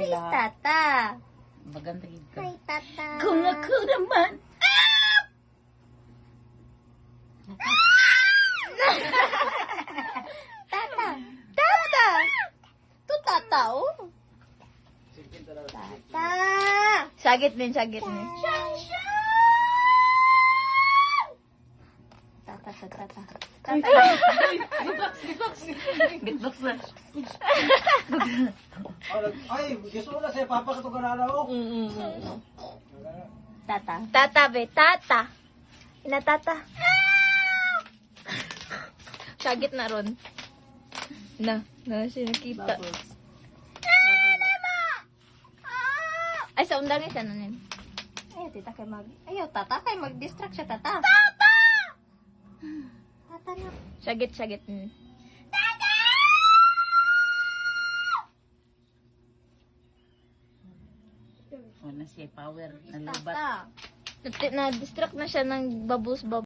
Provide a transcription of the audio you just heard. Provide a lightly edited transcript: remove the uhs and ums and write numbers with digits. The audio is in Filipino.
lahat. Tata. Maganda gid ka. Hi, Tata. Kung ako naman. Tata. Tata. Tu Tata, oh. Tata. Sagit din, sagit din. Tata sa Tata. Gitbox na. Ay, gusto mo na siya, papakato ka na ako. Tata. Tata, be. Tata. Ina, tata. Sagit na ron. Na siya nakita. Ay, sa undangin siya nun yun. Ayaw, tita kay Ayaw, Tata kay mag-distract siya, Tata. Tata na. Sagit, sagit. Wala siya power. Nalubat. Tata. Na-distract na siya ng babus